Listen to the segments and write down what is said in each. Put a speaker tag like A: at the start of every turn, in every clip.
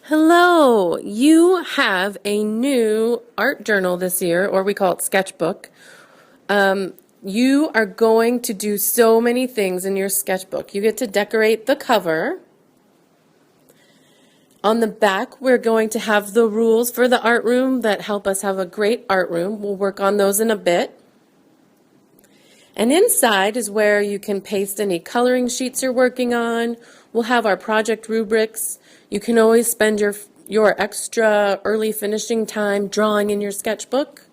A: Hello, you have a new art journal this year, or we call it sketchbook. You are going to do so many things in your sketchbook. You get to decorate the cover. On the back, we're going to have the rules for the art room that help us have a great art room. We'll work on those in a bit. And inside is where you can paste any coloring sheets you're working on. We'll have our project rubrics. You can always spend your extra early finishing time drawing in your sketchbook.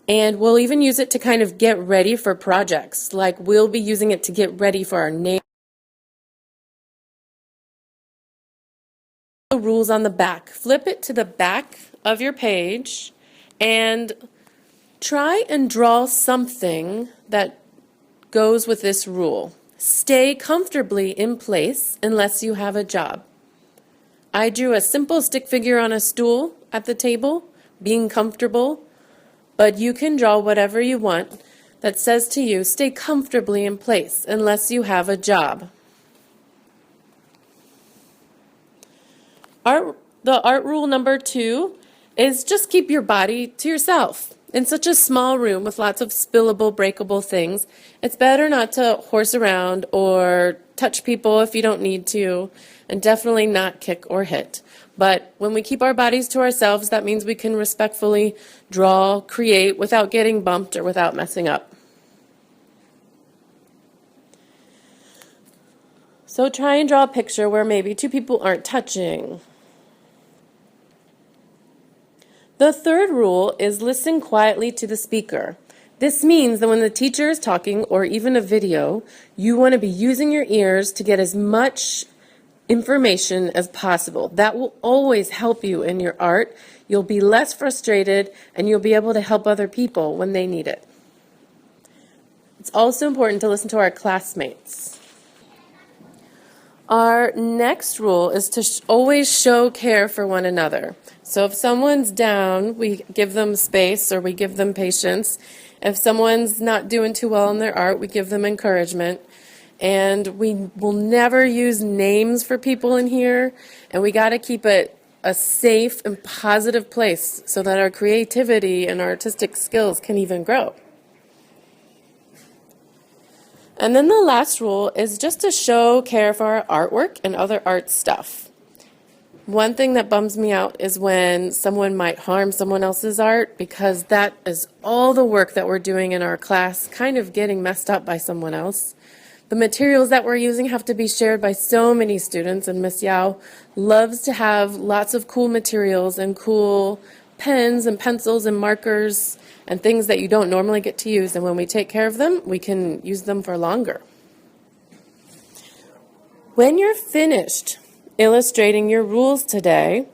A: And we'll even use it to kind of get ready for projects. Like we'll be using it to get ready for our name. The rules on the back. Flip it to the back of your page and try and draw something that goes with this rule. Stay comfortably in place unless you have a job. I drew a simple stick figure on a stool at the table, being comfortable, but you can draw whatever you want that says to you, stay comfortably in place unless you have a job. The art rule number 2 is just keep your body to yourself. In such a small room with lots of spillable, breakable things, it's better not to horse around or touch people if you don't need to, and definitely not kick or hit. But when we keep our bodies to ourselves, that means we can respectfully draw, create without getting bumped or without messing up. So try and draw a picture where maybe two people aren't touching. The third rule is listen quietly to the speaker. This means that when the teacher is talking or even a video, you want to be using your ears to get as much information as possible. That will always help you in your art. You'll be less frustrated and you'll be able to help other people when they need it. It's also important to listen to our classmates. Our next rule is to always show care for one another. So if someone's down, we give them space or we give them patience. If someone's not doing too well in their art, we give them encouragement. And we will never use names for people in here. And we got to keep it a safe and positive place so that our creativity and our artistic skills can even grow. And then the last rule is just to show care for our artwork and other art stuff. One thing that bums me out is when someone might harm someone else's art, because that is all the work that we're doing in our class kind of getting messed up by someone else. The materials that we're using have to be shared by so many students, and Miss Yao loves to have lots of cool materials and cool pens and pencils and markers and things that you don't normally get to use, and when we take care of them, we can use them for longer. When you're finished illustrating your rules today,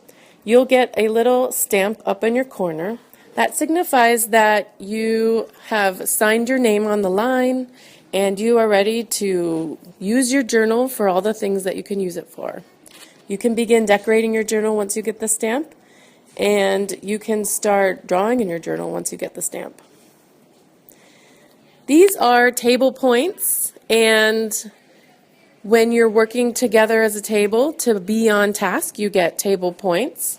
A: you'll get a little stamp up in your corner. That signifies that you have signed your name on the line and you are ready to use your journal for all the things that you can use it for. You can begin decorating your journal once you get the stamp, and you can start drawing in your journal once you get the stamp. These are table points, and when you're working together as a table to be on task, you get table points.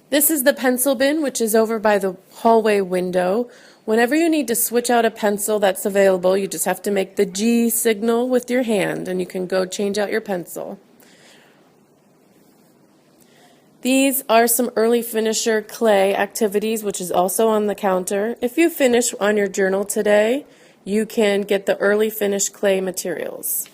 A: This is the pencil bin, which is over by the hallway window. Whenever you need to switch out a pencil that's available, you just have to make the G signal with your hand, and you can go change out your pencil. These are some early finisher clay activities, which is also on the counter. If you finish on your journal today, you can get the early finish clay materials.